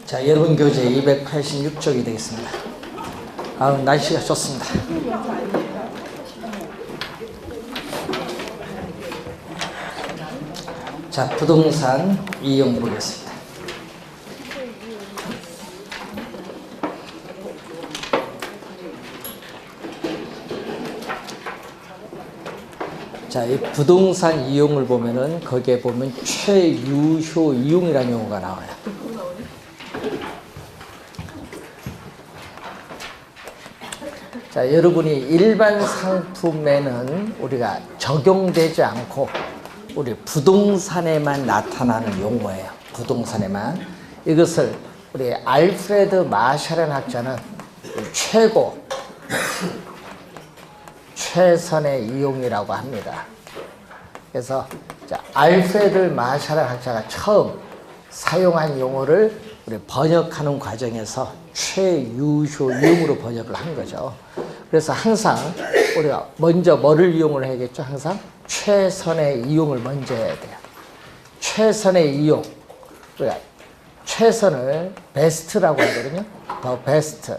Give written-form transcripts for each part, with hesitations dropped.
자, 여러분 교재 286쪽이 되겠습니다. 날씨가 좋습니다. 자, 부동산 이용 보겠습니다. 자, 이 부동산 이용을 보면은 거기에 보면 최유효 이용이라는 용어가 나와요. 자, 여러분이 일반 상품에는 우리가 적용되지 않고 우리 부동산에만 나타나는 용어예요. 부동산에만. 이것을 우리 알프레드 마샬이라는 학자는 최선의 이용이라고 합니다. 그래서 알프레드 마샬이라는 학자가 처음 사용한 용어를 우리 번역하는 과정에서 최유효 이용으로 번역을 한 거죠. 그래서 항상 우리가 먼저 뭐를 이용을 해야겠죠? 항상 최선의 이용을 먼저 해야 돼요. 최선의 이용. 우리가 최선을 베스트라고 하거든요. 더 베스트.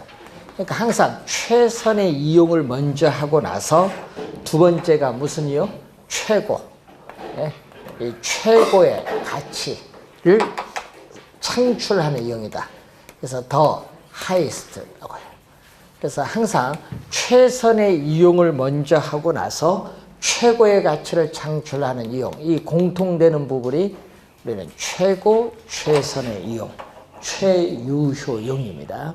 그러니까 항상 최선의 이용을 먼저 하고 나서 두 번째가 무슨 이용? 최고. 네? 이 최고의 가치를 창출하는 이용이다. 그래서 더 하이스트라고 해요. 그래서 항상 최선의 이용을 먼저 하고 나서 최고의 가치를 창출하는 이용, 이 공통되는 부분이 우리는 최고, 최선의 이용, 최유효 이용입니다.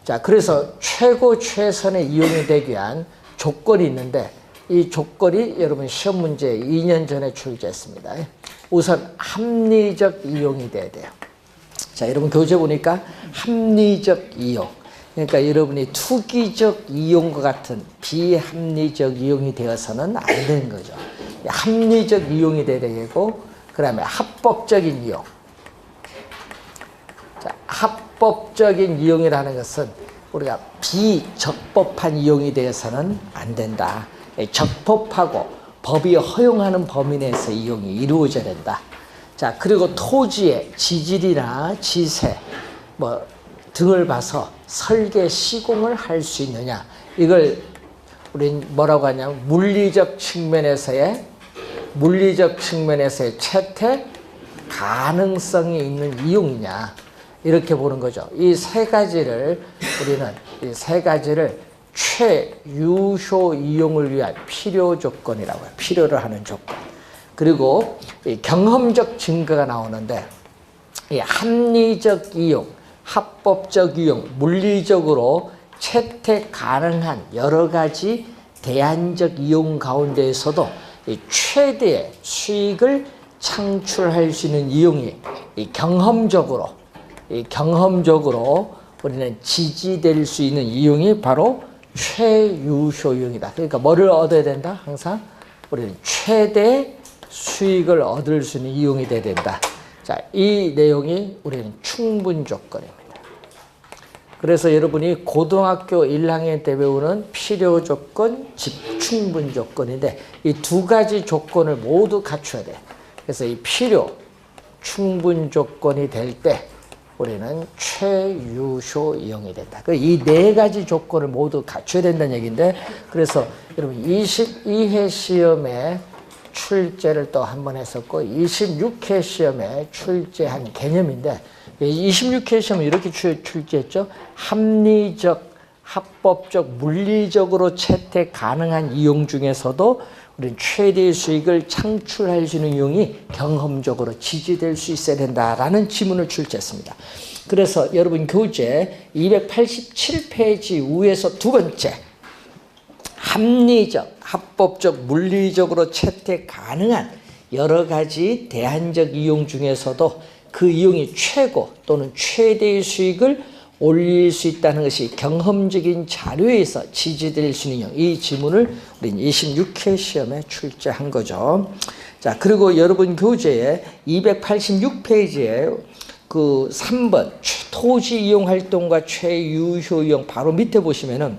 자, 그래서 최고, 최선의 이용이 되기 위한 조건이 있는데 이 조건이 여러분 시험 문제 2년 전에 출제했습니다. 우선 합리적 이용이 돼야 돼요. 자, 여러분 교재 보니까 합리적 이용. 그러니까 여러분이 투기적 이용과 같은 비합리적 이용이 되어서는 안 되는 거죠. 합리적 이용이 돼야 되고, 그 다음에 합법적인 이용. 자, 합법적인 이용이라는 것은 우리가 비적법한 이용이 되어서는 안 된다. 적법하고 법이 허용하는 범위 내에서 이용이 이루어져야 된다. 자, 그리고 토지의 지질이나 지세, 등을 봐서 설계 시공을 할 수 있느냐. 이걸 우린 뭐라고 하냐면 물리적 측면에서의 채택 가능성이 있는 이용이냐. 이렇게 보는 거죠. 이 세 가지를 최유효 이용을 위한 필요 조건이라고 해요. 필요로 하는 조건. 그리고 이 경험적 증거가 나오는데 이 합리적 이용, 합법적 이용, 물리적으로 채택 가능한 여러 가지 대안적 이용 가운데에서도 이 최대의 수익을 창출할 수 있는 이용이 경험적으로 우리는 지지될 수 있는 이용이 바로 최유효 이용이다. 그러니까 뭐를 얻어야 된다? 항상 우리는 최대 수익을 얻을 수 있는 이용이 돼야 된다. 자, 이 내용이 우리는 충분 조건입니다. 그래서 여러분이 고등학교 1학년 때 배우는 필요 조건, 집충분 조건인데 이 두 가지 조건을 모두 갖춰야 돼. 그래서 이 필요, 충분 조건이 될 때 우리는 최유효 이용이 된다. 이 네 가지 조건을 모두 갖춰야 된다는 얘기인데, 그래서 여러분 22회 시험에 출제를 또 한 번 했었고 26회 시험에 출제한 개념인데 26회 시험은 이렇게 출제했죠. 합리적, 합법적, 물리적으로 채택 가능한 이용 중에서도 우리는 최대의 수익을 창출할 수 있는 이용이 경험적으로 지지될 수 있어야 된다라는 지문을 출제했습니다. 그래서 여러분 교재 287페이지 위에서 두 번째 합리적, 합법적, 물리적으로 채택 가능한 여러 가지 대안적 이용 중에서도 그 이용이 최고 또는 최대의 수익을 올릴 수 있다는 것이 경험적인 자료에서 지지될 수 있는 이용. 이 지문을 우리는 26회 시험에 출제한 거죠. 자, 그리고 여러분 교재에 286페이지에 그 3번 토지 이용 활동과 최유효 이용 바로 밑에 보시면은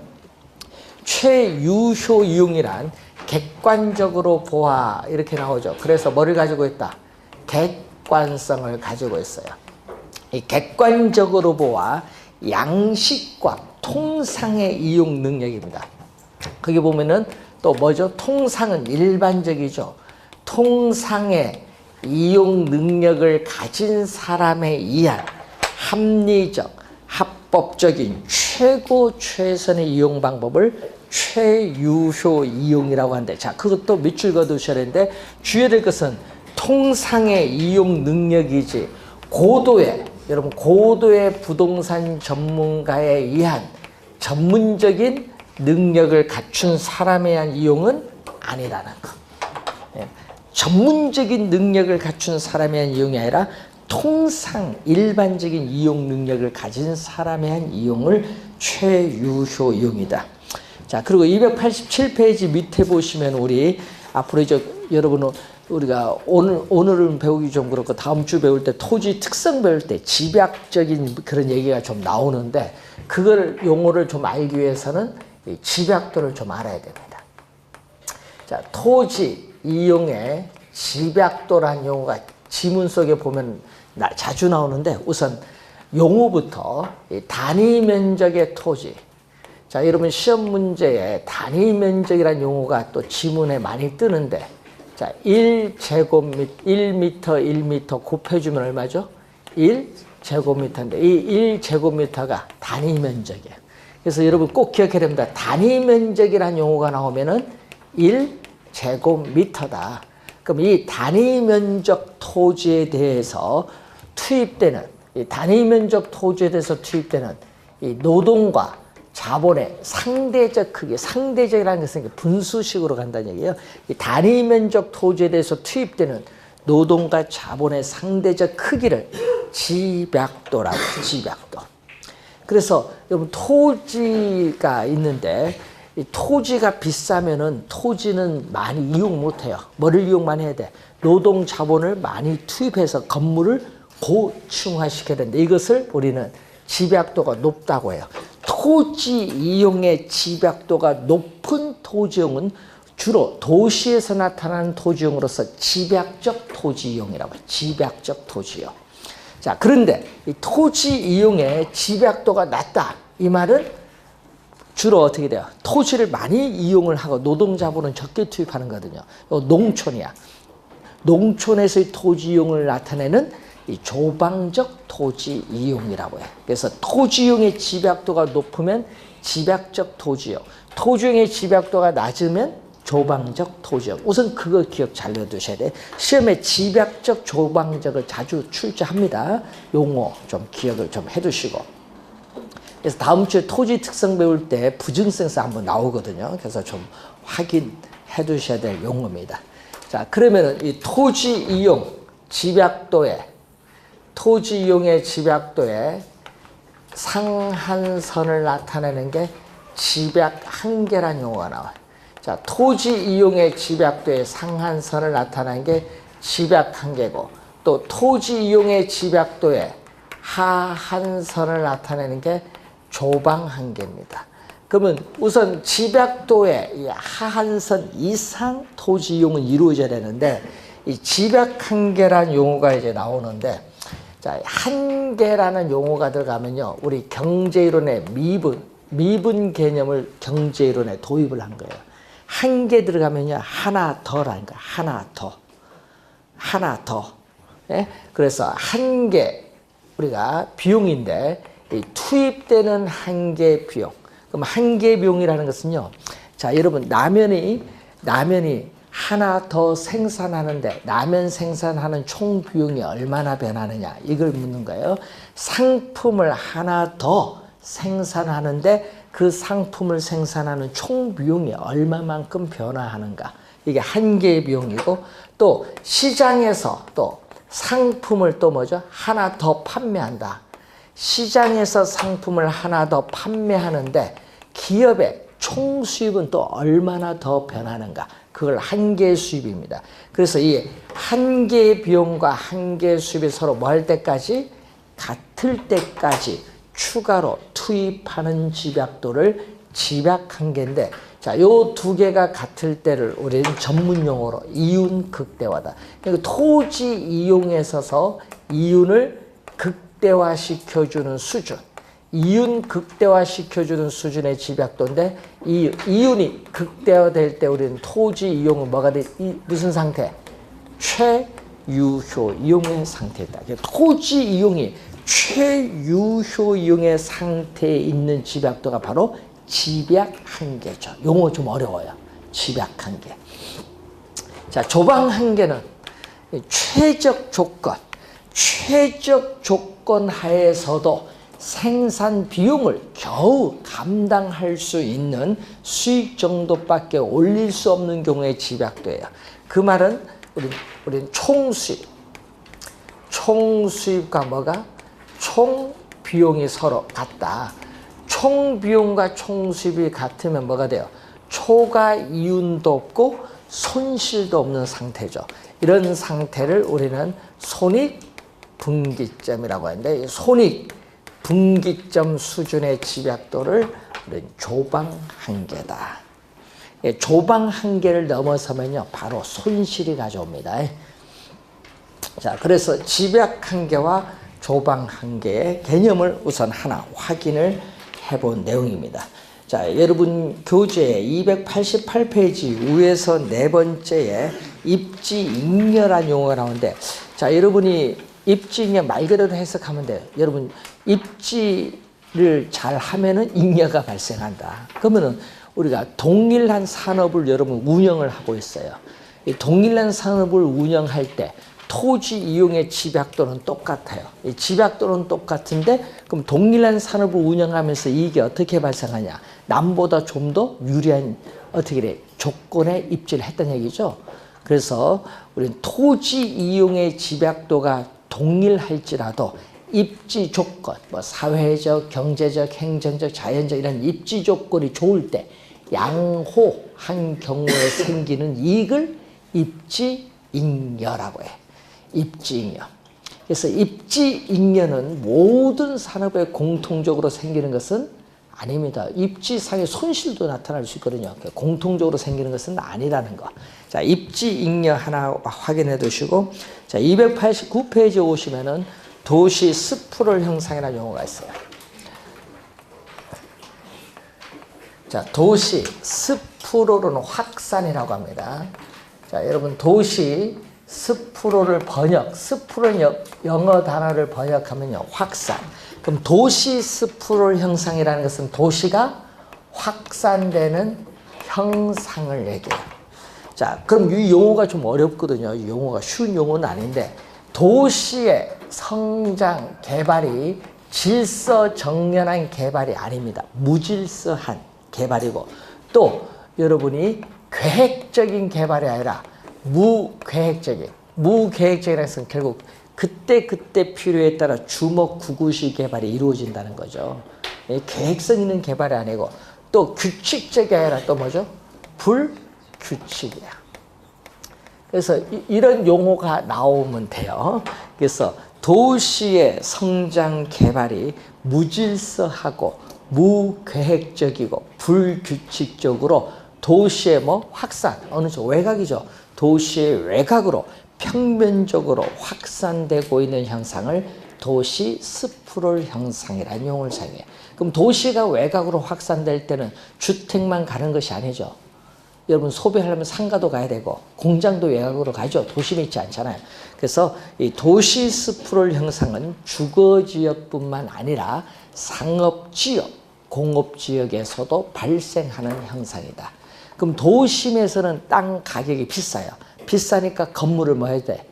최유효 이용이란 객관적으로 보아 이렇게 나오죠. 그래서 뭐를 가지고 있다? 객관성을 가지고 있어요. 이 객관적으로 보아 양식과 통상의 이용 능력입니다. 거기 보면은 또 뭐죠? 통상은 일반적이죠. 통상의 이용 능력을 가진 사람에 의한 합리적, 합법적인 최고 최선의 이용 방법을 최유효 이용이라고 하는데, 자, 그것도 밑줄 그어두셔야 되는데, 주의해야 될 것은 통상의 이용 능력이지 고도의, 여러분 고도의 부동산 전문가에 의한 전문적인 능력을 갖춘 사람에 의한 이용은 아니라는 것. 예. 전문적인 능력을 갖춘 사람에 의한 이용이 아니라 통상 일반적인 이용 능력을 가진 사람에 의한 이용을 최유효 이용이다. 자, 그리고 287페이지 밑에 보시면 우리 앞으로 여러분은 우리가 오늘은 배우기 좀 그렇고 다음 주 배울 때 토지 특성 배울 때 집약적인 그런 얘기가 좀 나오는데, 그걸 용어를 좀 알기 위해서는 이 집약도를 좀 알아야 됩니다. 자, 토지 이용의 집약도라는 용어가 지문 속에 보면 자주 나오는데, 우선 용어부터 이 단위 면적의 토지. 자, 여러분 시험 문제에 단위 면적이라는 용어가 또 지문에 많이 뜨는데, 자, 1제곱미터, 1m 곱해주면 얼마죠? 1제곱미터인데, 이 1제곱미터가 단위 면적이에요. 그래서 여러분 꼭 기억해야 됩니다. 단위 면적이라는 용어가 나오면은 1제곱미터다. 그럼 이 단위 면적 토지에 대해서 투입되는, 이 단위 면적 토지에 대해서 투입되는 이 노동과 자본의 상대적 크기, 상대적이라는 것은 분수식으로 간다는 얘기예요. 이 단위 면적 토지에 대해서 투입되는 노동과 자본의 상대적 크기를 집약도라고 해요. 집약도. 그래서 여러분 토지가 있는데, 이 토지가 비싸면은 토지는 많이 이용 못해요. 뭐를 이용 많이 해야 돼? 노동 자본을 많이 투입해서 건물을 고층화시켜야 되는데, 이것을 우리는 집약도가 높다고 해요. 토지 이용의 집약도가 높은 토지용은 주로 도시에서 나타나는 토지용으로서 집약적 토지 이용이라고 해요. 집약적 토지용. 자, 그런데 이 토지 이용의 집약도가 낮다. 이 말은 주로 어떻게 돼요? 토지를 많이 이용을 하고 노동 자본은 적게 투입하는 거거든요. 농촌이야. 농촌에서의 토지 이용을 나타내는 이 조방적 토지 이용이라고 해요. 그래서 토지 이용의 집약도가 높으면 집약적 토지용, 토지 이용의 집약도가 낮으면 조방적 토지용. 우선 그거 기억 잘 넣어두셔야 돼. 시험에 집약적, 조방적을 자주 출제합니다. 용어 좀 기억을 좀 해두시고. 그래서 다음 주에 토지 특성 배울 때 부증성에서 한번 나오거든요. 그래서 좀 확인해 두셔야 될 용어입니다. 자, 그러면은 이 토지 이용 집약도에, 토지 이용의 집약도에 상한선을 나타내는 게 집약 한계라는 용어가 나와요. 자, 토지 이용의 집약도에 상한선을 나타내는 게 집약 한계고, 또 토지 이용의 집약도에 하한선을 나타내는 게 조방 한계입니다. 그러면 우선 집약도의 이 하한선 이상 토지 이용은 이루어져야 되는데, 이 집약 한계라는 용어가 이제 나오는데, 자, 한계라는 용어가 들어가면요, 우리 경제이론의 미분 개념을 경제이론에 도입을 한 거예요. 한계 들어가면요, 하나 더라는 거예요. 하나 더. 예? 그래서 한계, 우리가 비용인데, 이 투입되는 한계 비용. 그럼 한계 비용이라는 것은요, 자, 여러분, 라면이 하나 더 생산하는데, 라면 생산하는 총 비용이 얼마나 변하느냐, 이걸 묻는 거예요. 상품을 하나 더 생산하는데 그 상품을 생산하는 총 비용이 얼마만큼 변화하는가, 이게 한계 비용이고, 또 시장에서 또 상품을 또 뭐죠? 하나 더 판매한다. 시장에서 상품을 하나 더 판매하는데 기업의 총 수입은 또 얼마나 더 변하는가, 그걸 한계 수입입니다. 그래서 이 한계 비용과 한계 수입이 서로 뭐 할 때까지? 같을 때까지 추가로 투입하는 집약도를 집약 한계인데, 자, 요 두 개가 같을 때를 우리는 전문 용어로 이윤 극대화다. 그러니까 토지 이용에 있어서 이윤을 극대화시켜주는 수준, 이윤 극대화시켜주는 수준의 집약도인데 이 이윤이 극대화될 때 우리는 토지 이용은 뭐가 돼? 무슨 상태? 최유효 이용의 상태다. 토지 이용이 최유효 이용의 상태에 있는 집약도가 바로 집약한계죠. 용어 좀 어려워요. 집약한계. 자, 조방한계는 최적 조건 하에서도 생산 비용을 겨우 감당할 수 있는 수익 정도밖에 올릴 수 없는 경우에 집약도예요. 그 말은 우린 총수입과 뭐가? 총 비용이 서로 같다. 총 비용과 총수입이 같으면 뭐가 돼요? 초과 이윤도 없고 손실도 없는 상태죠. 이런 상태를 우리는 손익분기점이라고 하는데 손익분기점 수준의 집약도를 우리는 조방한계다. 조방한계를 넘어서면요 바로 손실이 가져옵니다. 자, 그래서 집약한계와 조방한계의 개념을 우선 하나 확인을 해본 내용입니다. 자, 여러분 교재 288페이지 위에서 네 번째에 입지잉여란 용어가 나오는데, 자, 여러분이 입지잉여 말 그대로 해석하면 돼요. 여러분 입지를 잘 하면은 잉여가 발생한다. 그러면은 우리가 동일한 산업을 여러분 운영을 하고 있어요. 이 동일한 산업을 운영할 때 토지 이용의 집약도는 똑같아요. 이 집약도는 똑같은데 그럼 동일한 산업을 운영하면서 이게 어떻게 발생하냐? 남보다 좀 더 유리한 어떻게 돼? 조건에 입지를 했다는 얘기죠. 그래서 우리는 토지 이용의 집약도가 동일할지라도 입지 조건, 뭐 사회적, 경제적, 행정적, 자연적 이런 입지 조건이 좋을 때 양호한 경우에 생기는 이익을 입지잉여라고 해. 입지잉여. 그래서 입지잉여는 모든 산업에 공통적으로 생기는 것은 아닙니다. 입지상의 손실도 나타날 수 있거든요. 공통적으로 생기는 것은 아니라는 거. 자, 입지잉여 하나 확인해 두시고, 자, 289페이지에 오시면은 도시 스프롤 형상이라는 용어가 있어요. 자, 도시 스프롤은 확산이라고 합니다. 자, 여러분 도시 스프롤을 스프롤 영어 단어를 번역하면요 확산. 그럼 도시 스프롤 형상이라는 것은 도시가 확산되는 형상을 얘기해요. 자, 그럼 이 용어가 좀 어렵거든요. 이 용어가 쉬운 용어는 아닌데, 도시의 성장 개발이 질서정연한 개발이 아닙니다. 무질서한 개발이고, 또 여러분이 계획적인 개발이 아니라 무계획적이라는 것은 결국 그때 필요에 따라 주먹구구식 개발이 이루어진다는 거죠. 계획성 있는 개발이 아니고, 또 규칙적이 아니라 또 뭐죠? 불규칙이야. 그래서 이런 용어가 나오면 돼요. 그래서 도시의 성장 개발이 무질서하고 무계획적이고 불규칙적으로 도시의 확산, 어느 정도 외곽이죠. 도시의 외곽으로 평면적으로 확산되고 있는 현상을 도시 스프롤 형상이라는 용어를 사용해요. 그럼 도시가 외곽으로 확산될 때는 주택만 가는 것이 아니죠. 여러분 소비하려면 상가도 가야 되고 공장도 외곽으로 가죠. 도심에 있지 않잖아요. 그래서 이 도시 스프롤 형상은 주거지역뿐만 아니라 상업지역, 공업지역에서도 발생하는 현상이다. 그럼 도심에서는 땅 가격이 비싸요. 비싸니까 건물을 뭐 해야 돼?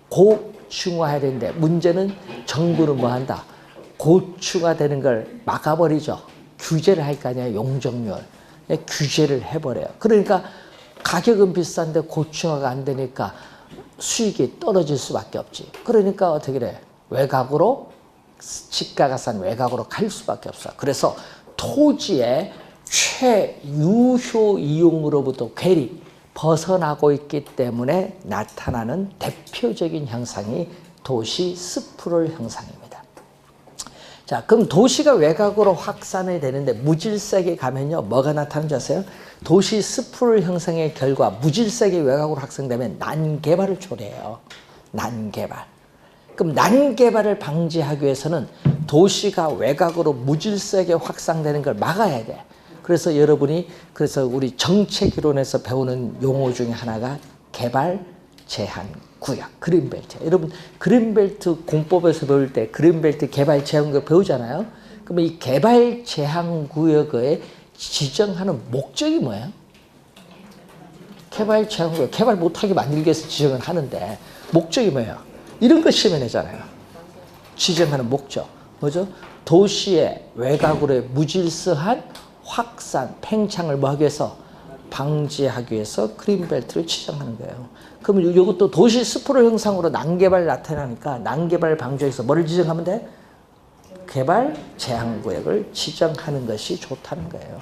고층화해야 되는데, 문제는 정부는 뭐 한다? 고층화되는 걸 막아버리죠. 규제를 할 거 아니야, 용적률. 규제를 해버려요. 그러니까 가격은 비싼데 고층화가 안 되니까 수익이 떨어질 수밖에 없지. 그러니까 어떻게 돼? 외곽으로, 집가가 싼 외곽으로 갈 수밖에 없어. 그래서 토지의 최유효 이용으로부터 괴리, 벗어나고 있기 때문에 나타나는 대표적인 현상이 도시 스프롤 형상입니다. 자, 그럼 도시가 외곽으로 확산이 되는데 무질서하게 가면요, 뭐가 나타나는지 아세요? 도시 스프롤 형상의 결과 무질서하게 외곽으로 확산되면 난개발을 초래해요. 난개발. 그럼 난개발을 방지하기 위해서는 도시가 외곽으로 무질서하게 확산되는 걸 막아야 돼. 그래서 여러분이 그래서 우리 정책 이론에서 배우는 용어 중에 하나가 개발 제한 구역, 그린벨트. 여러분 그린벨트 공법에서 배울 때 그린벨트 개발 제한 구역 배우잖아요. 그러면 이 개발 제한 구역에 지정하는 목적이 뭐예요? 개발 제한 구역, 개발 못하게 만들기 위해서 지정을 하는데 목적이 뭐예요? 이런 거 시험에 내잖아요. 지정하는 목적. 뭐죠? 도시의 외곽으로의 무질서한 확산, 팽창을 뭐 하기 위해서? 방지하기 위해서 그린벨트를 지정하는 거예요. 그러면 이것도 도시 스프롤 형상으로 난개발 나타나니까 난개발 방지하기 위해서 뭐를 지정하면 돼? 개발 제한구역을 지정하는 것이 좋다는 거예요.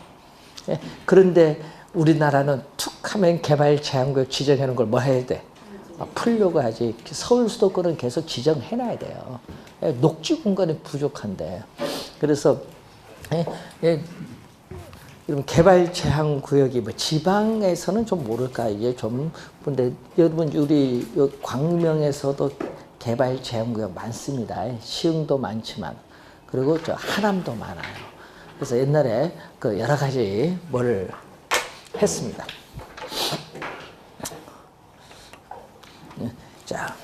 예? 그런데 우리나라는 툭 하면 개발 제한구역 지정하는 걸 뭐 해야 돼? 풀려고 하지. 서울 수도권은 계속 지정해놔야 돼요. 예? 녹지 공간이 부족한데. 그래서 이런 개발 제한 구역이 뭐 지방에서는 좀 모를까 이게 좀 근데 여러분 우리 광명에서도 개발 제한 구역 많습니다. 시흥도 많지만 그리고 저 하남도 많아요. 그래서 옛날에 그 여러 가지 뭐를 했습니다. 자,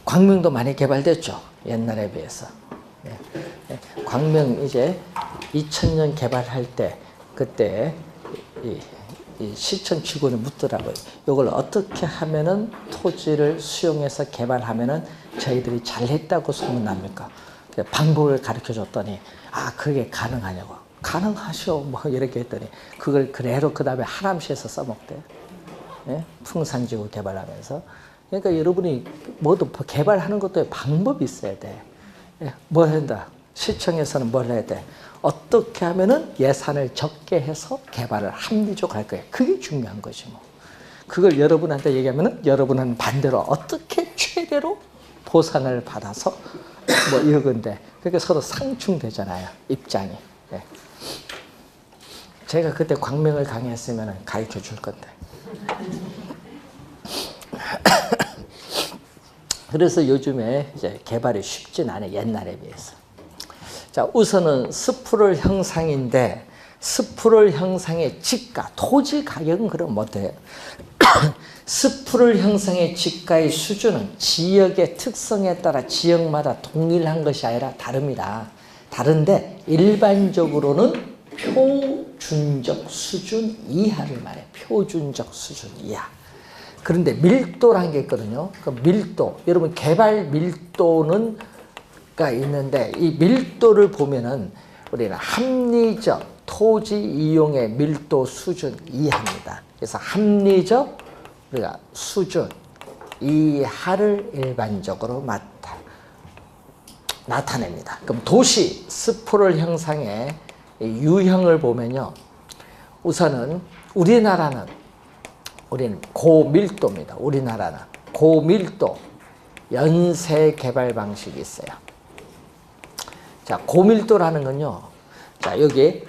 광명도 많이 개발됐죠. 옛날에 비해서. 광명 이제 2000년 개발할 때 그때 이 시청 직원이 묻더라고요. 이걸 어떻게 하면은 토지를 수용해서 개발하면은 저희들이 잘했다고 소문납니까? 방법을 가르쳐 줬더니 그게 가능하냐고. 가능하셔 뭐 이렇게 했더니 그걸 그대로 그 다음에 하남시에서 써먹대. 예? 풍산지구 개발하면서. 그러니까 여러분이 모두 개발하는 것도 방법이 있어야 돼. 예? 뭘 한다? 시청에서는 뭘 해야 돼? 어떻게 하면은 예산을 적게 해서 개발을 합리적으로 할 거예요. 그게 중요한 거지 뭐. 그걸 여러분한테 얘기하면은 여러분은 반대로 어떻게 최대로 보상을 받아서 뭐 이러건데 그게 서로 상충되잖아요. 입장이. 네. 제가 그때 광명을 강의했으면 가르쳐 줄 건데. 그래서 요즘에 이제 개발이 쉽진 않아요. 옛날에 비해서. 자, 우선은 스프롤 형상인데 스프롤 형상의 지가, 토지 가격은 그럼 못해요. 스프롤 형상의 지가의 수준은 지역의 특성에 따라 지역마다 동일한 것이 아니라 다릅니다. 다른데 일반적으로는 표준적 수준 이하를 말해요. 표준적 수준 이하. 그런데 밀도라는 게 있거든요. 그 밀도, 여러분 개발 밀도는 가 있는데 이 밀도를 보면은 우리는 합리적 토지 이용의 밀도 수준 이하입니다. 그래서 합리적 우리가 수준 이하를 일반적으로 나타냅니다. 그럼 도시 스프롤 형상의 유형을 보면요. 우선은 우리는 고밀도입니다. 우리나라는 고밀도 연쇄 개발 방식이 있어요. 자, 고밀도라는 건요. 자, 여기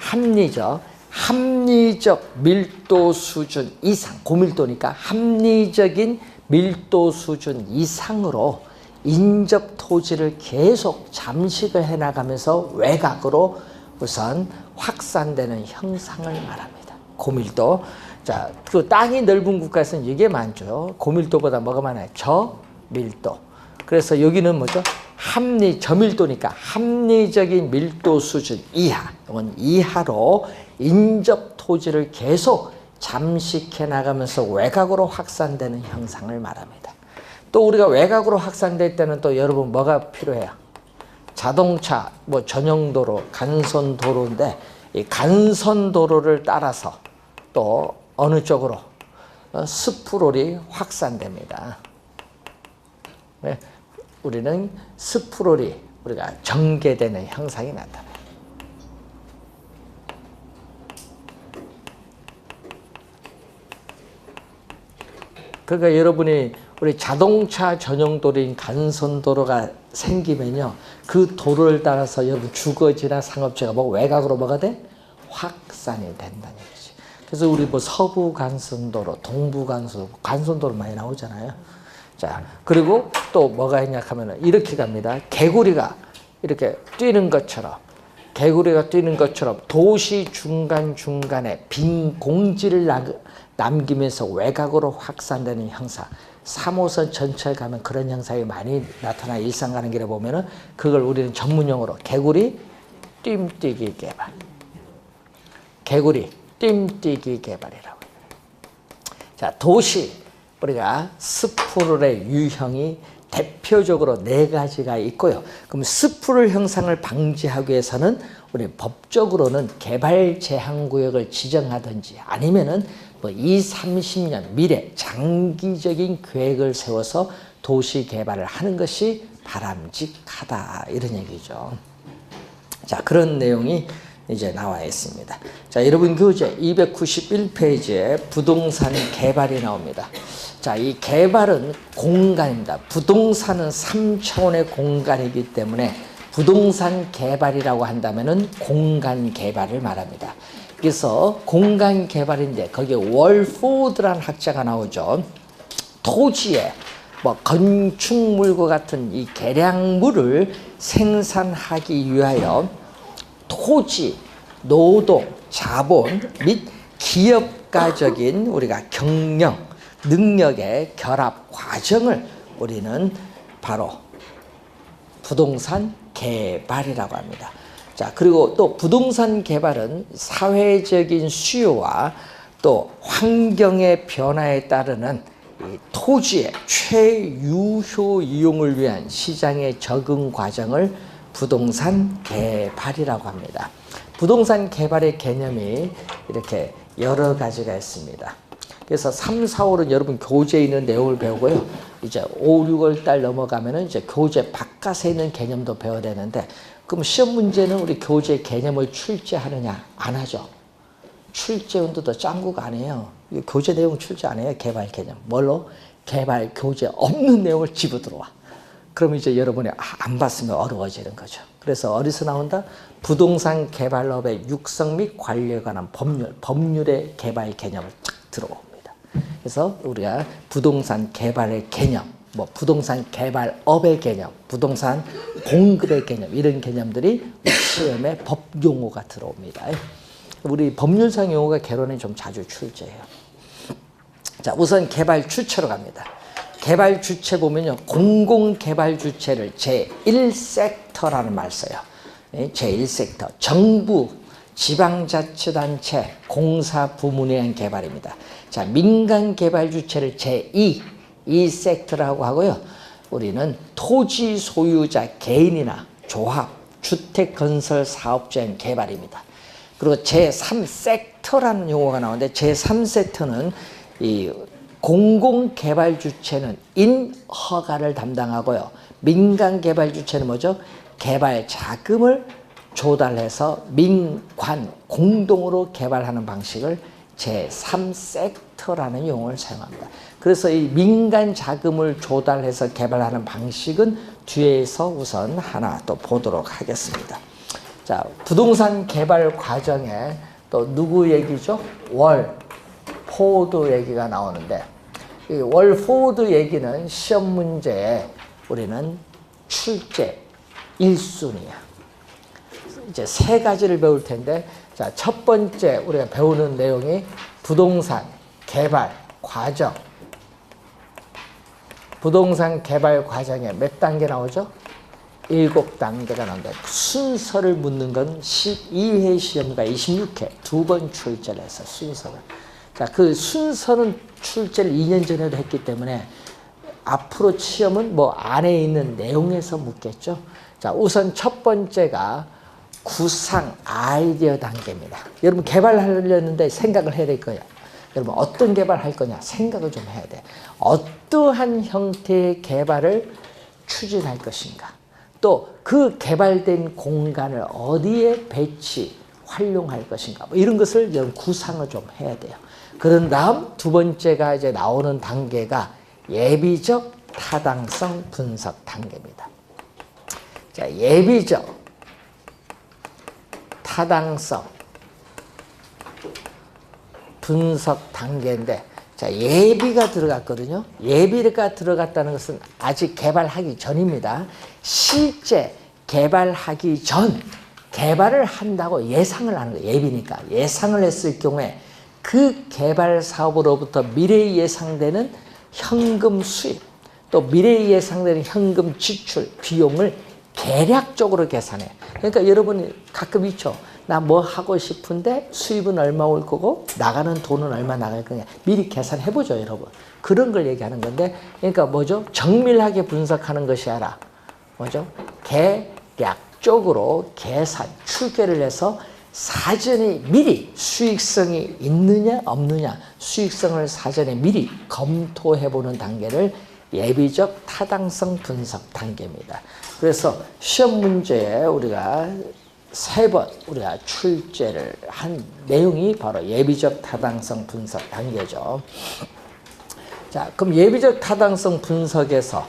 합리적 밀도 수준 이상, 고밀도니까 합리적인 밀도 수준 이상으로 인접 토지를 계속 잠식을 해나가면서 외곽으로 우선 확산되는 형상을 말합니다. 고밀도. 자, 그 땅이 넓은 국가에서는 이게 많죠. 고밀도보다 뭐가 많아요? 저밀도. 그래서 여기는 뭐죠? 저밀도니까 합리적인 밀도 수준 이하, 이건 이하로 인접 토지를 계속 잠식해 나가면서 외곽으로 확산되는 형상을 말합니다. 또 우리가 외곽으로 확산될 때는 또 여러분 뭐가 필요해요? 자동차, 뭐 전용도로, 간선도로인데 이 간선도로를 따라서 또 어느 쪽으로 스프롤이 확산됩니다. 네. 우리는 스프롤이 우리가 전개되는 형상이 나타나요. 그러니까 여러분이 우리 자동차 전용도로인 간선도로가 생기면요. 그 도로를 따라서 여러분 주거지나 상업지가 뭐 외곽으로 뭐가 돼? 확산이 된다는 얘기지. 그래서 우리 뭐 서부 간선도로, 동부 간선도로 많이 나오잖아요. 자, 그리고 또 뭐가 있냐 하면은 이렇게 갑니다. 개구리가 이렇게 뛰는 것처럼, 개구리가 뛰는 것처럼 도시 중간중간에 빈 공지를 남기면서 외곽으로 확산되는 형상. 3호선 전철 가면 그런 현상이 많이 나타나. 일상 가는 길에 보면은 그걸 우리는 전문용어로 개구리 뜀뛰기 개발, 개구리 뜀뛰기 개발이라고. 자, 도시 우리가 스프롤의 유형이 대표적으로 4가지가 있고요. 그럼 스프롤 형상을 방지하기 위해서는 우리 법적으로는 개발 제한 구역을 지정하든지 아니면은 뭐 20, 30년 미래 장기적인 계획을 세워서 도시 개발을 하는 것이 바람직하다, 이런 얘기죠. 자, 그런 내용이 이제 나와 있습니다. 자, 여러분 교재 291페이지에 부동산 개발이 나옵니다. 자, 이 개발은 공간입니다. 부동산은 3차원의 공간이기 때문에 부동산 개발이라고 한다면은 공간 개발을 말합니다. 그래서 공간 개발인데 거기에 월포드라는 학자가 나오죠. 토지에 뭐 건축물과 같은 이 개량물을 생산하기 위하여 토지, 노동, 자본 및 기업가적인 우리가 경영, 능력의 결합 과정을 우리는 바로 부동산 개발이라고 합니다. 자, 그리고 또 부동산 개발은 사회적인 수요와 또 환경의 변화에 따르는 이 토지의 최유효 이용을 위한 시장의 적응 과정을 부동산 개발이라고 합니다. 부동산 개발의 개념이 이렇게 여러 가지가 있습니다. 그래서 3, 4, 5는 여러분 교재에 있는 내용을 배우고요. 이제 5, 6월 달 넘어가면은 이제 교재 바깥에 있는 개념도 배워야 되는데, 그럼 시험 문제는 우리 교재 개념을 출제하느냐? 안 하죠. 출제 운도도 짱구가 안 해요. 교재 내용 출제 안 해요. 개발 개념. 뭘로? 개발 교재 없는 내용을 집어들어와. 그럼 이제 여러분이 안 봤으면 어려워지는 거죠. 그래서 어디서 나온다? 부동산 개발업의 육성 및 관리에 관한 법률의 개발 개념을 쫙 들어옵니다. 그래서 우리가 부동산 개발의 개념, 뭐 부동산 개발업의 개념, 부동산 공급의 개념, 이런 개념들이 시험에 법 용어가 들어옵니다. 우리 법률상 용어가 개론에 좀 자주 출제해요. 자, 우선 개발 주체로 갑니다. 개발 주체 보면요, 공공개발 주체를 제1섹터라는 말 써요. 제1섹터, 정부, 지방자치단체, 공사부문에 의한 개발입니다. 자, 민간개발 주체를 제2섹터라고 하고요. 우리는 토지 소유자 개인이나 조합, 주택건설 사업자의 개발입니다. 그리고 제3섹터라는 용어가 나오는데, 제3섹터는 이 공공개발 주체는 인허가를 담당하고요. 민간개발 주체는 뭐죠? 개발 자금을 조달해서 민관 공동으로 개발하는 방식을 제3섹터라는 용어를 사용합니다. 그래서 이 민간 자금을 조달해서 개발하는 방식은 뒤에서 우선 하나 또 보도록 하겠습니다. 자, 부동산 개발 과정에 또 누구 얘기죠? 월포드 얘기가 나오는데, 이 월포드 얘기는 시험 문제에 우리는 출제 1순위야. 이제 3가지를 배울 텐데, 자, 첫 번째 우리가 배우는 내용이 부동산 개발 과정. 부동산 개발 과정에 몇 단계 나오죠? 7단계가 나온다. 순서를 묻는 건 12회 시험과 26회 2번 출제를 해서 순서를. 자, 그 순서는 출제를 2년 전에도 했기 때문에 앞으로 시험은 뭐 안에 있는 내용에서 묻겠죠. 자, 우선 첫 번째가 구상 아이디어 단계입니다. 여러분 개발하려는데 생각을 해야 될 거예요. 여러분 어떤 개발할 거냐 생각을 좀 해야 돼. 어떠한 형태의 개발을 추진할 것인가. 또 그 개발된 공간을 어디에 배치, 활용할 것인가. 뭐 이런 것을 여러분 구상을 좀 해야 돼요. 그런 다음 두 번째가 이제 나오는 단계가 예비적 타당성 분석 단계입니다. 자, 예비적 타당성 분석 단계인데, 자, 예비가 들어갔거든요. 예비가 들어갔다는 것은 아직 개발하기 전입니다. 실제 개발하기 전 개발을 한다고 예상을 하는 거예요. 예비니까. 예상을 했을 경우에 그 개발 사업으로부터 미래에 예상되는 현금 수입, 또 미래에 예상되는 현금 지출, 비용을 계략적으로 계산해요. 그러니까 여러분이 가끔 있죠. 나 뭐 하고 싶은데 수입은 얼마 올 거고 나가는 돈은 얼마 나갈 거냐. 미리 계산해보죠, 여러분. 그런 걸 얘기하는 건데, 그러니까 뭐죠? 정밀하게 분석하는 것이 아니라 뭐죠? 계략적으로 계산, 추계를 해서 사전에 미리 수익성이 있느냐 없느냐, 수익성을 사전에 미리 검토해보는 단계를 예비적 타당성 분석 단계입니다. 그래서 시험 문제에 우리가 3번 우리가 출제를 한 내용이 바로 예비적 타당성 분석 단계죠. 자, 그럼 예비적 타당성 분석에서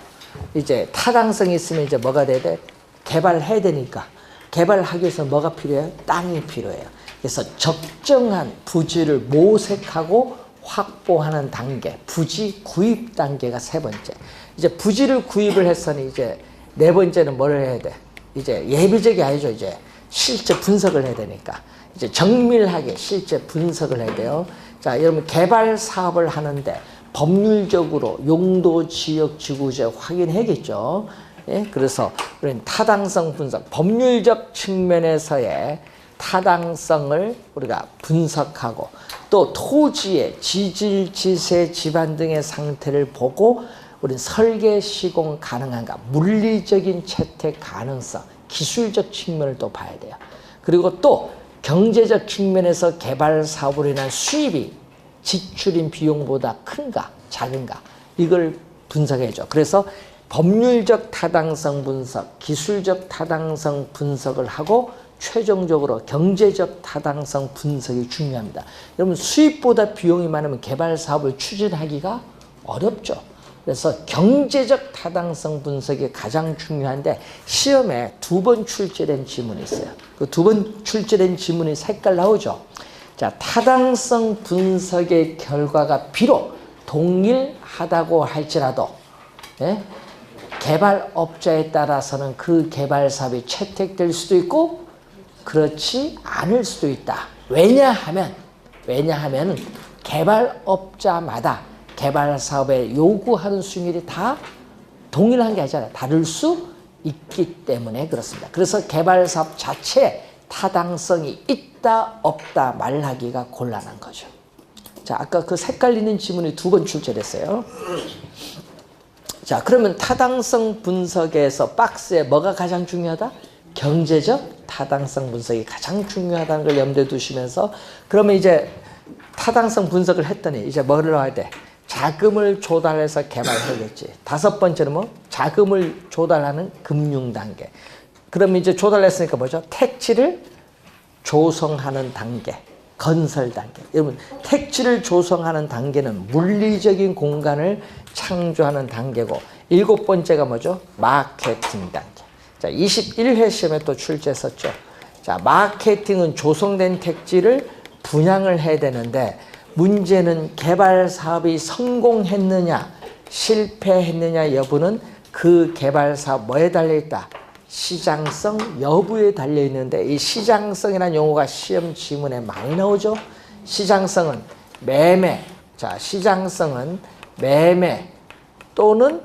이제 타당성이 있으면 이제 뭐가 돼야 돼? 개발해야 되니까. 개발하기 위해서 뭐가 필요해요? 땅이 필요해요. 그래서 적정한 부지를 모색하고 확보하는 단계, 부지 구입 단계가 3번째. 이제 부지를 구입을 했으니 이제 4번째는 뭘 해야 돼? 이제 예비적이 아니죠. 이제 실제 분석을 해야 되니까. 이제 정밀하게 실제 분석을 해야 돼요. 자, 여러분 개발 사업을 하는데 법률적으로 용도, 지역, 지구제 확인해야겠죠. 예? 그래서 우리는 타당성 분석, 법률적 측면에서의 타당성을 우리가 분석하고 또 토지의 지질, 지세, 지반 등의 상태를 보고 우리는 설계 시공 가능한가, 물리적인 채택 가능성, 기술적 측면을 또 봐야 돼요. 그리고 또 경제적 측면에서 개발 사업으로 인한 수입이 지출인 비용보다 큰가, 작은가, 이걸 분석해야죠. 그래서 법률적 타당성 분석, 기술적 타당성 분석을 하고 최종적으로 경제적 타당성 분석이 중요합니다. 여러분 수입보다 비용이 많으면 개발 사업을 추진하기가 어렵죠. 그래서 경제적 타당성 분석이 가장 중요한데 시험에 2번 출제된 지문이 있어요. 그 2번 출제된 지문이 색깔 나오죠. 자, 타당성 분석의 결과가 비록 동일하다고 할지라도 예? 개발업자에 따라서는 그 개발 사업이 채택될 수도 있고 그렇지 않을 수도 있다. 왜냐하면 개발업자마다 개발 사업에 요구하는 수익률이 다 동일한 게 아니잖아요. 다를 수 있기 때문에 그렇습니다. 그래서 개발 사업 자체에 타당성이 있다 없다 말하기가 곤란한 거죠. 자, 아까 그 색깔 있는 지문이 2번 출제됐어요. 자, 그러면 타당성 분석에서 박스에 뭐가 가장 중요하다? 경제적 타당성 분석이 가장 중요하다는 걸 염두에 두시면서 그러면 이제 타당성 분석을 했더니 이제 뭐를 넣어야 돼? 자금을 조달해서 개발하겠지. 5번째는 뭐? 자금을 조달하는 금융 단계. 그러면 이제 조달했으니까 뭐죠? 택지를 조성하는 단계, 건설 단계. 여러분, 택지를 조성하는 단계는 물리적인 공간을 창조하는 단계고 7번째가 뭐죠? 마케팅 단계. 자, 21회 시험에 또 출제했었죠. 자, 마케팅은 조성된 택지를 분양을 해야 되는데 문제는 개발 사업이 성공했느냐 실패했느냐 여부는 그 개발 사업 뭐에 달려있다? 시장성 여부에 달려있는데 이 시장성이라는 용어가 시험 지문에 많이 나오죠. 시장성은 매매, 자, 시장성은 매매 또는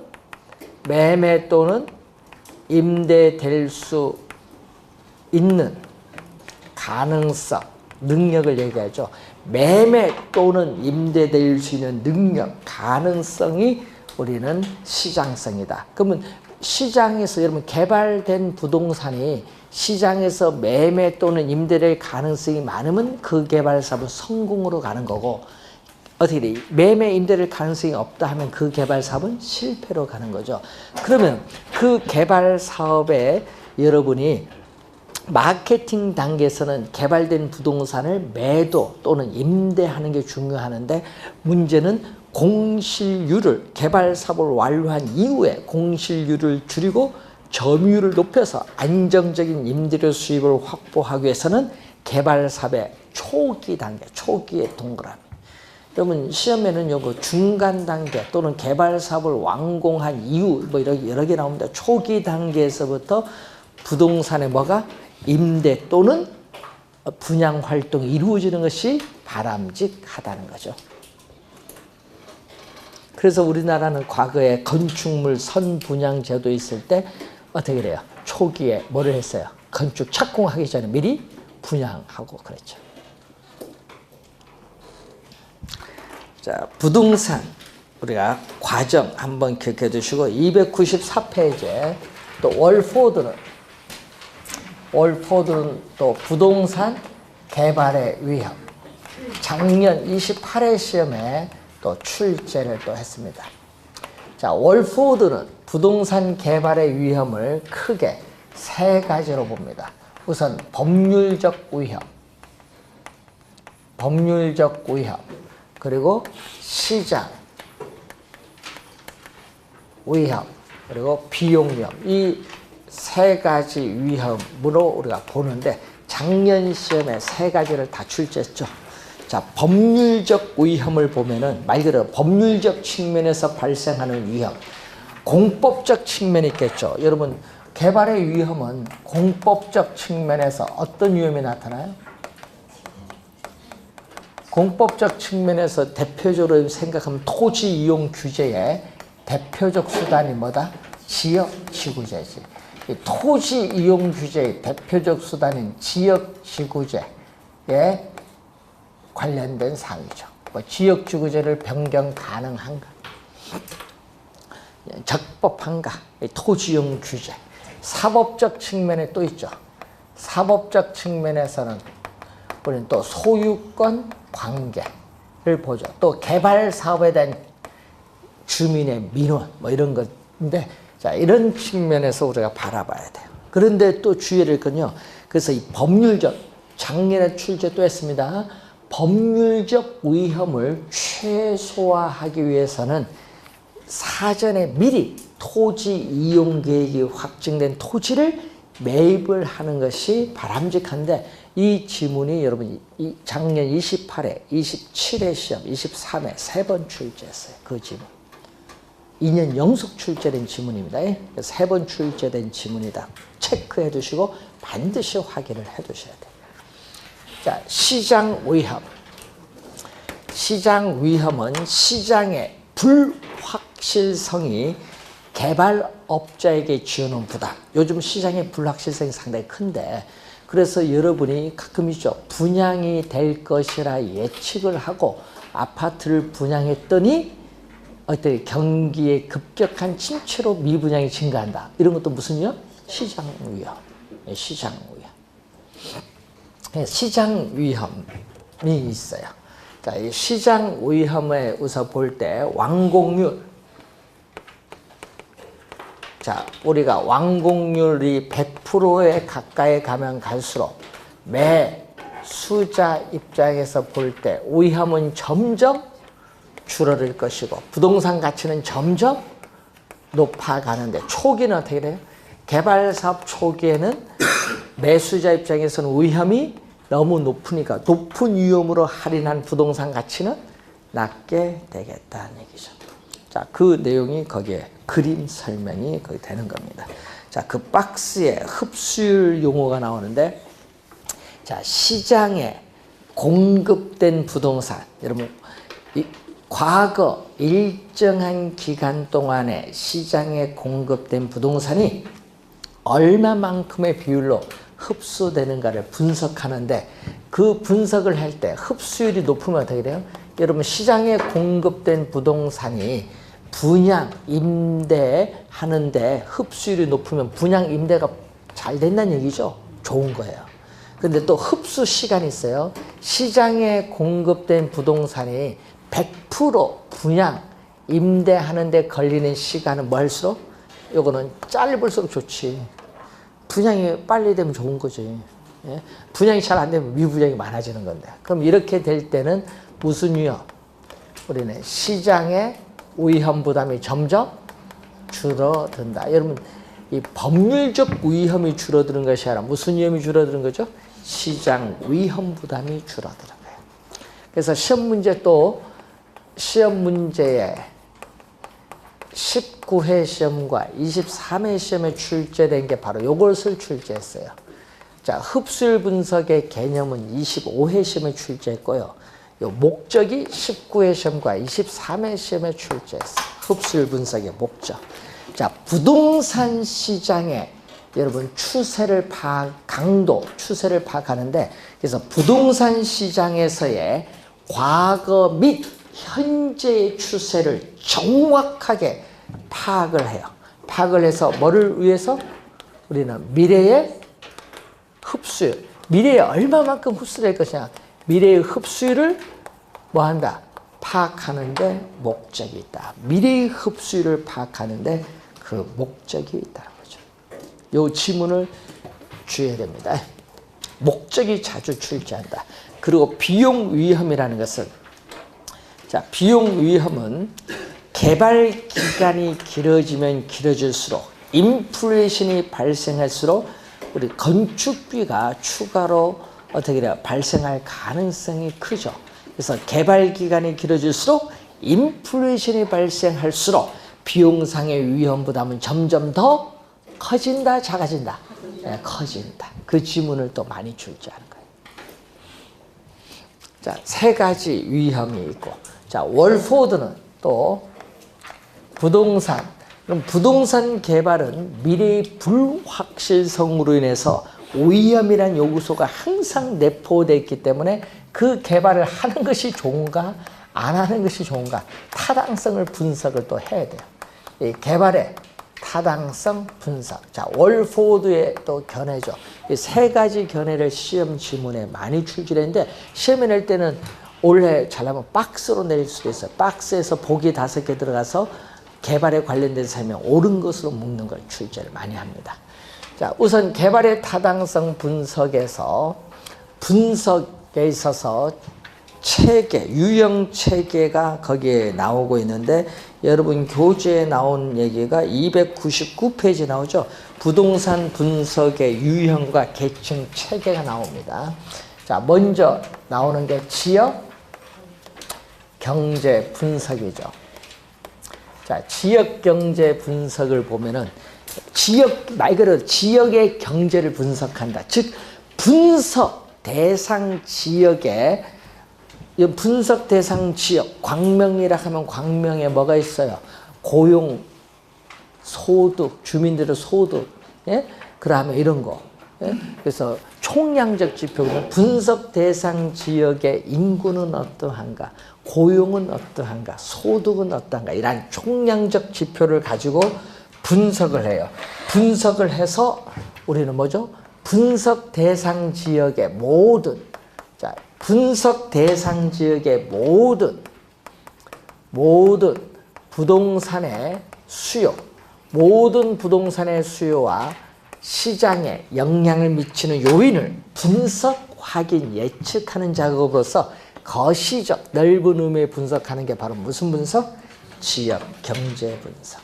임대될 수 있는 가능성, 능력을 얘기하죠. 매매 또는 임대될 수 있는 능력, 가능성이 우리는 시장성이다. 그러면 시장에서 여러분 개발된 부동산이 시장에서 매매 또는 임대될 가능성이 많으면 그 개발 사업은 성공으로 가는 거고 어떻게 돼? 매매 임대될 가능성이 없다 하면 그 개발 사업은 실패로 가는 거죠. 그러면 그 개발 사업에 여러분이 마케팅 단계에서는 개발된 부동산을 매도 또는 임대하는 게 중요하는데 문제는 공실률을 개발 사업을 완료한 이후에 공실률을 줄이고 점유율을 높여서 안정적인 임대료 수입을 확보하기 위해서는 개발 사업의 초기 단계, 초기의 동그라미. 여러분 시험에는 요거 중간 단계 또는 개발 사업을 완공한 이후 뭐 여러 개 나옵니다. 초기 단계에서부터 부동산의 뭐가 임대 또는 분양 활동이 이루어지는 것이 바람직하다는 거죠. 그래서 우리나라는 과거에 건축물 선분양 제도 있을 때 어떻게 돼요? 초기에 뭐를 했어요? 건축 착공하기 전에 미리 분양하고 그랬죠. 자, 부동산 우리가 과정 한번 기억해 두시고 294페이지에 또 월포드는 또 부동산 개발의 위험. 작년 28회 시험에 또 출제를 또 했습니다. 자, 월포드는 부동산 개발의 위험을 크게 세 가지로 봅니다. 우선 법률적 위험, 그리고 시장 위험, 그리고 비용 위험. 이 세 가지 위험으로 우리가 보는데 작년 시험에 세 가지를 다 출제했죠. 자, 법률적 위험을 보면은 말 그대로 법률적 측면에서 발생하는 위험, 공법적 측면이 있겠죠. 여러분 개발의 위험은 공법적 측면에서 어떤 위험이 나타나요? 공법적 측면에서 대표적으로 생각하면 토지 이용 규제의 대표적 수단이 뭐다? 지역지구제지. 이 토지 이용 규제의 대표적 수단인 지역지구제에 관련된 사항이죠. 뭐 지역지구제를 변경 가능한가? 적법한가? 토지이용 규제. 사법적 측면에 또 있죠. 사법적 측면에서는 우리는 또 소유권 관계를 보죠. 또 개발 사업에 대한 주민의 민원 뭐 이런 건데, 자, 이런 측면에서 우리가 바라봐야 돼요. 그런데 또 주의를 건요. 그래서 이 법률적, 작년에 출제 또 했습니다. 법률적 위험을 최소화하기 위해서는 사전에 미리 토지 이용 계획이 확정된 토지를 매입을 하는 것이 바람직한데, 이 지문이 여러분 이 작년 28회, 27회 시험, 23회 세 번 출제했어요. 그 지문. 2년 연속 출제된 지문입니다. 세 번 출제된 지문이다. 체크해 두시고 반드시 확인을 해 두셔야 돼요. 자, 시장 위험. 시장 위험은 시장의 불확실성이 개발업자에게 지어놓은 부담. 요즘 시장의 불확실성이 상당히 큰데, 그래서 여러분이 가끔 있죠. 분양이 될 것이라 예측을 하고 아파트를 분양했더니 어떤 경기의 급격한 침체로 미분양이 증가한다. 이런 것도 무슨요? 시장 위험. 시장 위험. 시장 위험이 있어요. 자, 이 시장 위험에 우선 볼 때 완공률. 자, 우리가 완공률이 100%에 가까이 가면 갈수록 매수자 입장에서 볼 때 위험은 점점 줄어들 것이고 부동산 가치는 점점 높아가는데, 초기는 어떻게 돼요? 개발 사업 초기에는 매수자 입장에서는 위험이 너무 높으니까 높은 위험으로 할인한 부동산 가치는 낮게 되겠다는 얘기죠. 자, 그 내용이 거기에 그림 설명이 거기 되는 겁니다. 자, 그 박스에 흡수율 용어가 나오는데, 자, 시장에 공급된 부동산, 여러분 과거 일정한 기간 동안에 시장에 공급된 부동산이 얼마만큼의 비율로 흡수되는가를 분석하는데, 그 분석을 할 때 흡수율이 높으면 어떻게 돼요? 여러분 시장에 공급된 부동산이 분양, 임대하는데 흡수율이 높으면 분양, 임대가 잘 된다는 얘기죠. 좋은 거예요. 근데 또 흡수 시간이 있어요. 시장에 공급된 부동산이 100% 분양, 임대하는데 걸리는 시간은 멀수록 요거는 짧을수록 좋지. 분양이 빨리 되면 좋은 거지. 예? 분양이 잘 안 되면 미분양이 많아지는 건데. 그럼 이렇게 될 때는 무슨 위험? 우리는 시장의 위험 부담이 점점 줄어든다. 여러분, 이 법률적 위험이 줄어드는 것이 아니라 무슨 위험이 줄어드는 거죠? 시장 위험 부담이 줄어드는 거예요. 그래서 시험 문제 또 시험 문제에 19회 시험과 23회 시험에 출제된 게 바로 이것을 출제했어요. 자, 흡수율 분석의 개념은 25회 시험에 출제했고요. 요 목적이 19회 시험과 23회 시험에 출제했어요. 흡수율 분석의 목적. 자, 부동산 시장의 여러분 추세를 강도, 추세를 파악하는데, 그래서 부동산 시장에서의 과거 및 현재의 추세를 정확하게 파악을 해요. 파악을 해서 뭐를 위해서? 우리는 미래의 흡수율, 미래에 얼마만큼 흡수될 것이냐, 미래의 흡수율을 뭐한다? 파악하는데 목적이 있다. 미래의 흡수율을 파악하는데 그 목적이 있다는 거죠. 이 지문을 주의해야 됩니다. 목적이 자주 출제한다. 그리고 비용 위험이라는 것은, 자, 비용 위험은 개발 기간이 길어지면 길어질수록, 인플레이션이 발생할수록 우리 건축비가 추가로 어떻게 돼요? 발생할 가능성이 크죠. 그래서 개발 기간이 길어질수록 인플레이션이 발생할수록 비용상의 위험 부담은 점점 더 커진다, 작아진다? 네, 커진다. 그 지문을 또 많이 출제하는 거예요. 자, 세 가지 위험이 있고, 자, 월포드는 또 부동산. 그럼 부동산 개발은 미래의 불확실성으로 인해서 위험이라는 요소가 항상 내포되어 있기 때문에 그 개발을 하는 것이 좋은가, 안 하는 것이 좋은가, 타당성을 분석을 또 해야 돼요. 이 개발의 타당성 분석. 자, 월포드의 또 견해죠. 이 세 가지 견해를 시험 지문에 많이 출제했는데, 시험에 낼 때는 올해 잘하면 박스로 낼 수도 있어요. 박스에서 보기 5개 들어가서 개발에 관련된 설명 옳은 것으로 묶는 걸 출제를 많이 합니다. 자, 우선 개발의 타당성 분석에서, 분석에 있어서 체계, 유형 체계가 거기에 나오고 있는데, 여러분 교재에 나온 얘기가 299페이지 나오죠. 부동산 분석의 유형과 계층 체계가 나옵니다. 자, 먼저 나오는 게 지역 경제 분석이죠. 자, 지역 경제 분석을 보면은, 말 그대로 지역의 경제를 분석한다. 즉, 분석 대상 지역에, 분석 대상 지역, 광명이라 하면 광명에 뭐가 있어요? 고용, 소득, 주민들의 소득, 예? 그다음에 이런 거. 예? 그래서 총량적 지표는 분석 대상 지역의 인구는 어떠한가, 고용은 어떠한가, 소득은 어떠한가, 이런 총량적 지표를 가지고 분석을 해요. 분석을 해서 우리는 뭐죠? 분석 대상 지역의 모든, 자, 분석 대상 지역의 모든 부동산의 수요, 모든 부동산의 수요와 시장에 영향을 미치는 요인을 분석, 확인, 예측하는 작업으로서 거시적 넓은 의미의 분석하는 게 바로 무슨 분석? 지역 경제 분석.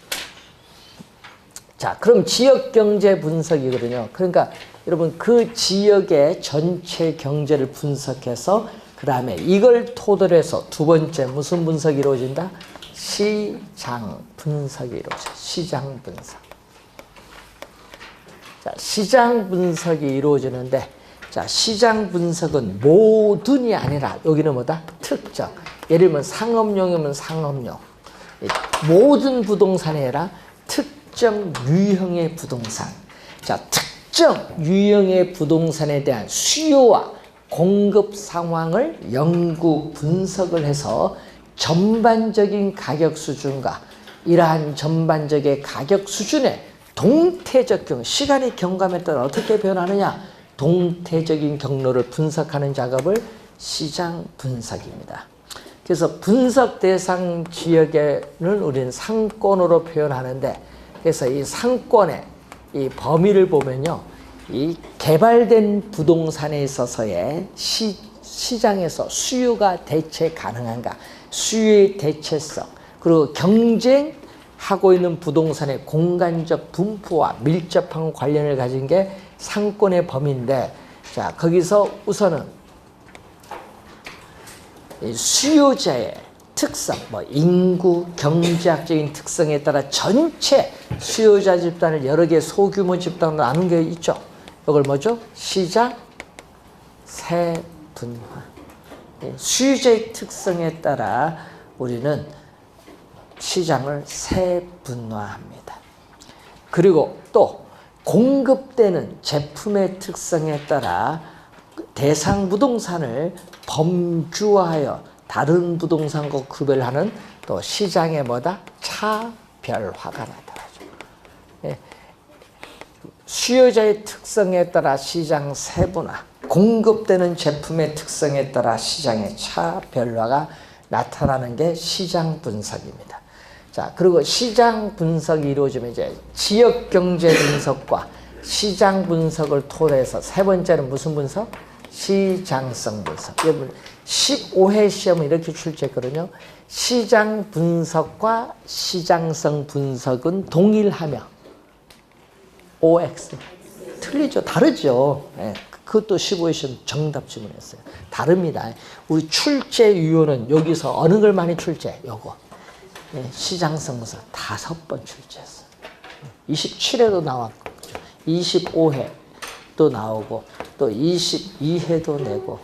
자, 그럼 지역 경제 분석이거든요. 그러니까 여러분 그 지역의 전체 경제를 분석해서 그 다음에 이걸 토대로 해서 두 번째 무슨 분석이 이루어진다? 시장 분석이 이루어져. 시장 분석. 자, 시장 분석이 이루어지는데, 자, 시장 분석은 모든이 아니라 여기는 뭐다? 특정. 예를 들면 상업용이면 상업용. 모든 부동산이 아니라 특정 유형의 부동산. 자, 특정 유형의 부동산에 대한 수요와 공급 상황을 연구 분석을 해서 전반적인 가격 수준과 이러한 전반적인 가격 수준의 동태적 경로, 시간이 경감에 따라 어떻게 변하느냐, 동태적인 경로를 분석하는 작업을 시장 분석입니다. 그래서 분석 대상 지역에는 우리는 상권으로 표현하는데, 그래서 이 상권의 이 범위를 보면요, 이 개발된 부동산에 있어서의 시장에서 수요가 대체 가능한가, 수요의 대체성, 그리고 경쟁하고 있는 부동산의 공간적 분포와 밀접한 관련을 가진 게 상권의 범위인데, 자, 거기서 우선은 수요자의 특성, 뭐 인구, 경제학적인 특성에 따라 전체 수요자 집단을 여러 개의 소규모 집단으로 나눈 게 있죠. 이걸 뭐죠? 시장 세분화. 수요자의 특성에 따라 우리는 시장을 세분화합니다. 그리고 또 공급되는 제품의 특성에 따라 대상 부동산을 범주화하여 다른 부동산과 구별하는 또 시장의 뭐다? 차별화가 나타나죠. 예. 수요자의 특성에 따라 시장 세분화, 공급되는 제품의 특성에 따라 시장의 차별화가 나타나는 게 시장 분석입니다. 자, 그리고 시장 분석이 이루어지면 이제 지역 경제 분석과 시장 분석을 토대해서 세 번째는 무슨 분석? 시장성 분석. 여러분 15회 시험은 이렇게 출제했거든요. 시장 분석과 시장성 분석은 동일하며 OX. 틀리죠. 다르죠. 네. 그것도 15회 시험 정답 질문했어요. 다릅니다. 우리 출제 유효는 여기서 어느 걸 많이 출제? 요거. 네. 시장성 분석 5번 출제했어요. 27회도 나왔고 25회도 나오고 또 22회도 내고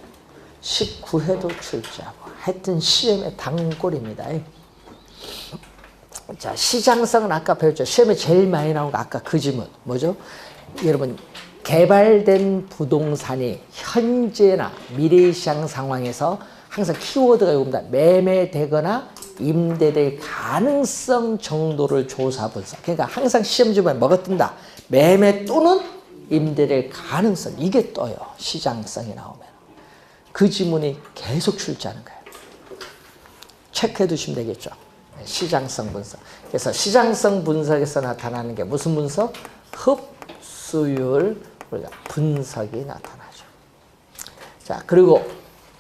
19회도 출제하고 하여튼 시험의 단골입니다. 자, 시장성은 아까 배웠죠. 시험에 제일 많이 나온 거 아까 그 질문 뭐죠? 여러분 개발된 부동산이 현재나 미래 시장 상황에서 항상 키워드가 이겁니다. 매매되거나 임대될 가능성 정도를 조사 분석. 그러니까 항상 시험 주변에 뭐가 뜬다? 매매 또는 임대될 가능성. 이게 떠요. 시장성이 나오면. 그 지문이 계속 출제하는 거예요. 체크해 두시면 되겠죠. 시장성 분석. 그래서 시장성 분석에서 나타나는 게 무슨 분석? 흡수율 분석이 나타나죠. 자, 그리고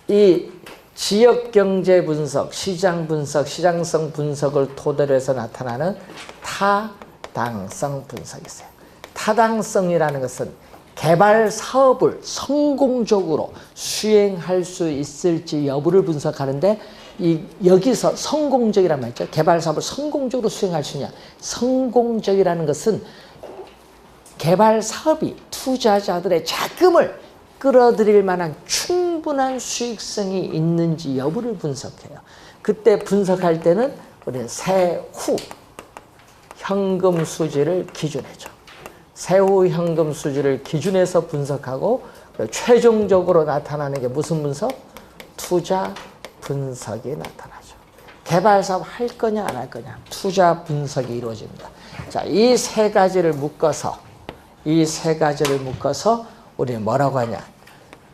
이 지역 경제 분석, 시장 분석, 시장성 분석을 토대로 해서 나타나는 타당성 분석이 있어요. 타당성이라는 것은 개발 사업을 성공적으로 수행할 수 있을지 여부를 분석하는데 여기서 성공적이란 말이죠. 개발 사업을 성공적으로 수행할 수 있냐. 성공적이라는 것은 개발 사업이 투자자들의 자금을 끌어들일 만한 충분한 수익성이 있는지 여부를 분석해요. 그때 분석할 때는 우리는 세후 현금 수지를 기준해줘. 세후 현금 수지를 기준해서 분석하고 최종적으로 나타나는 게 무슨 분석? 투자 분석이 나타나죠. 개발 사업 할 거냐 안 할 거냐 투자 분석이 이루어집니다. 자, 이 세 가지를 묶어서 우리는 뭐라고 하냐?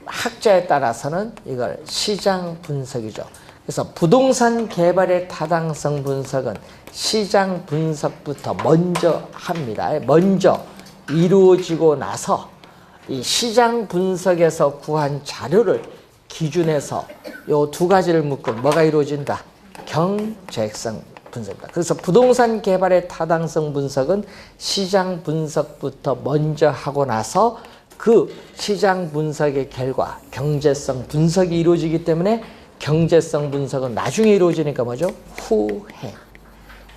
학자에 따라서는 이걸 시장 분석이죠. 그래서 부동산 개발의 타당성 분석은 시장 분석부터 먼저 합니다. 먼저 이루어지고 나서 이 시장 분석에서 구한 자료를 기준해서 요 두 가지를 묶고 뭐가 이루어진다? 경제성 분석입니다. 그래서 부동산 개발의 타당성 분석은 시장 분석부터 먼저 하고 나서 그 시장 분석의 결과 경제성 분석이 이루어지기 때문에 경제성 분석은 나중에 이루어지니까 뭐죠?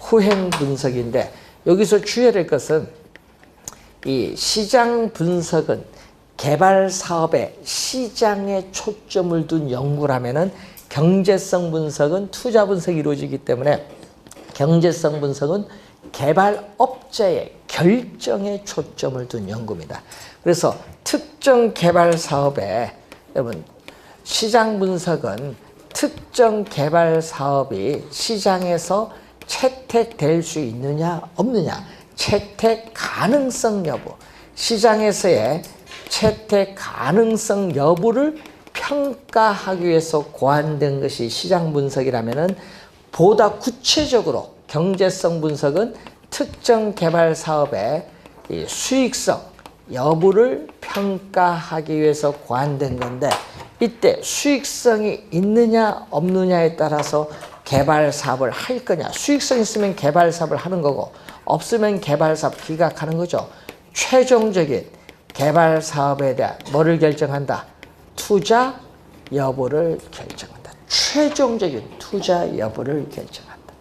후행 분석인데 여기서 주의해야 될 것은 이 시장 분석은 개발 사업의 시장에 초점을 둔 연구라면은 경제성 분석은 투자 분석이 이루어지기 때문에 경제성 분석은 개발업자의 결정에 초점을 둔 연구입니다. 그래서 특정 개발 사업에 여러분 시장 분석은 특정 개발 사업이 시장에서 채택될 수 있느냐 없느냐 채택 가능성 여부 시장에서의 채택 가능성 여부를 평가하기 위해서 고안된 것이 시장 분석이라면은 보다 구체적으로 경제성 분석은 특정 개발 사업의 이 수익성 여부를 평가하기 위해서 고안된 건데 이때 수익성이 있느냐 없느냐에 따라서 개발 사업을 할 거냐 수익성 있으면 개발 사업을 하는 거고 없으면 개발 사업 기각하는 거죠. 최종적인 개발 사업에 대한 뭐를 결정한다? 투자 여부를 결정한다. 최종적인 투자 여부를 결정한다.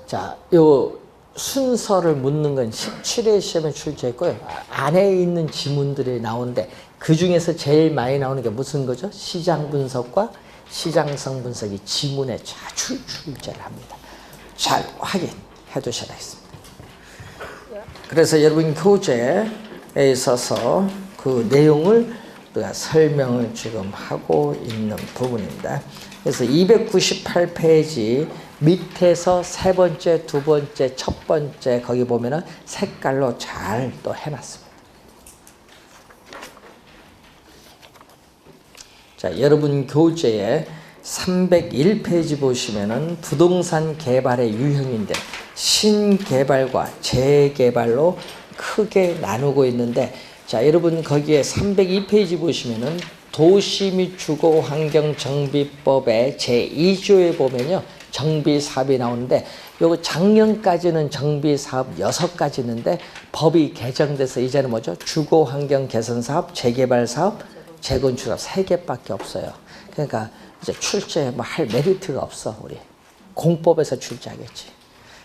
자, 요 순서를 묻는 건 17회 시험에 출제했고요. 안에 있는 지문들이 나오는데 그 중에서 제일 많이 나오는 게 무슨 거죠? 시장 분석과 시장성 분석이 지문에 자주 출제를 합니다. 잘 확인해 두셔야겠습니다. 그래서 여러분 교재에 있어서 그 내용을 우리가 설명을 지금 하고 있는 부분입니다. 그래서 298페이지 밑에서 세 번째, 두 번째, 첫 번째 거기 보면은 색깔로 잘 또 해놨습니다. 자, 여러분 교재에 301페이지 보시면은 부동산 개발의 유형인데 신개발과 재개발로 크게 나누고 있는데, 자, 여러분 거기에 302페이지 보시면은 도시 및 주거 환경 정비법의 제2조에 보면요. 정비 사업이 나오는데 요거 작년까지는 정비 사업 6가지 있는데 법이 개정돼서 이제는 뭐죠? 주거 환경 개선 사업, 재개발 사업, 재건축 사업 3개밖에 없어요. 그러니까 이제 출제 뭐 할 메리트가 없어. 우리 공법에서 출제하겠지.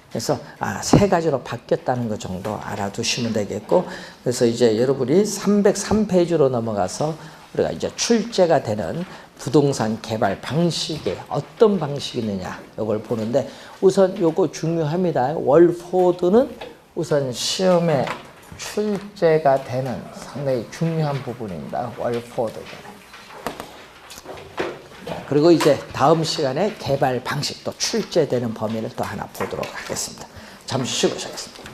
그래서 3가지로 바뀌었다는 것 정도 알아두시면 되겠고, 그래서 이제 여러분이 303페이지로 넘어가서 우리가 이제 출제가 되는 부동산 개발 방식에 어떤 방식이 있느냐 이걸 보는데, 우선 요거 중요합니다. 월포드는 우선 시험에 출제가 되는 상당히 중요한 부분입니다. 월포드. 그리고 이제 다음 시간에 개발 방식 또 출제되는 범위를 또 하나 보도록 하겠습니다. 잠시 쉬고 시작하겠습니다.